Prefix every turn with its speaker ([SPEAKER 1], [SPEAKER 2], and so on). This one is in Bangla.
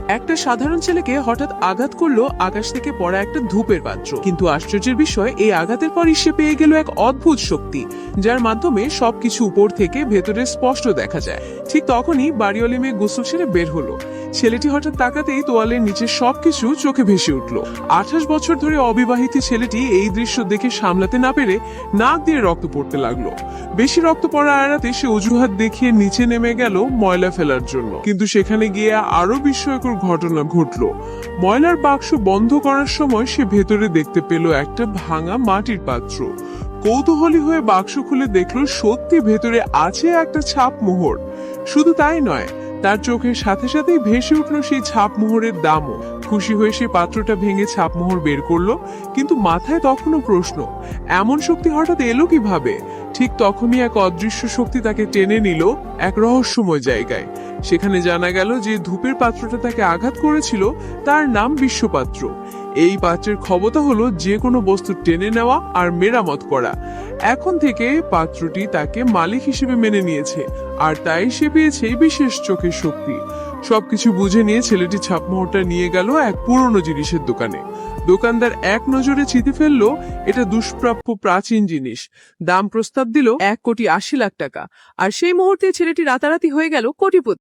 [SPEAKER 1] একটা সাধারণ ছেলেকে হঠাৎ আঘাত করলো আকাশ থেকে পড়া একটা ধূপের পাত্র। কিন্তু আশ্চর্যের বিষয়, এই আঘাতের পরই সে পেয়ে গেল এক অদ্ভুত শক্তি, যার মাধ্যমে সবকিছু উপর থেকে ভেতরে স্পষ্ট দেখা যায়। ঠিক তখনই বাড়িওয়ালি মেয়ে গোসল সেরে বের হলো। ছেলেটি হঠাৎ তাকাতেই তোয়ালের নিচে সবকিছু চোখে ভেসে উঠল। 28 বছর ধরে অবিবাহিত ছেলেটি এই দৃশ্য দেখে সামলাতে না পেরে নাক দিয়ে রক্ত পড়তে লাগলো। বেশি রক্ত পড়া এড়াতে সে অজুহাত দেখিয়ে নিচে নেমে গেল ময়লা ফেলার জন্য। কিন্তু সেখানে গিয়ে আরো বিস্ময়কর ঘটনা ঘটলো। ময়লার বাক্স বন্ধ করার সময় সে ভেতরে দেখতে পেল একটা ভাঙা মাটির পাত্র। কৌতূহলী হয়ে বাক্স খুলে দেখলো সত্যি ভেতরে আছে একটা ছাপ মোহর। শুধু তাই নয়, তার চোখের সাথে সাথেই ভেসে উঠলো সেই ছাপ মোহরের দামও। খুশি হয়ে সে পাত্রটা ভেঙে ছাপমোহর বের করলো। কিন্তু মাথায় তখনও প্রশ্ন, এমন শক্তি হঠাৎ এলো কিভাবে? ঠিক তখনই এক অদৃশ্য শক্তি তাকে টেনে নিল এক রহস্যময় জায়গায়। সেখানে জানা গেল যে ধূপের পাত্রটা তাকে আঘাত করেছিল তার নাম বিশ্বপাত্র। এই পাত্রের ক্ষমতা হলো যে কোনো বস্তু টেনে নেওয়া আর মেরামত করা। এখন থেকে পাত্রটি তাকে মালিক হিসেবে মেনে নিয়েছে, আর তাই সে পেয়েছে বিশেষ চোখের শক্তি। সবকিছু বুঝে নিয়ে ছেলেটি ছাপমোহরটা নিয়ে গেল এক পুরনো জিনিসের দোকানে। দোকানদার এক নজরে চিঁতে ফেললো এটা দুষ্প্রাপ্য প্রাচীন জিনিস। দাম প্রস্তাব দিল 1,80,00,000 টাকা। আর সেই মুহূর্তে ছেলেটি রাতারাতি হয়ে গেল কোটিপতি।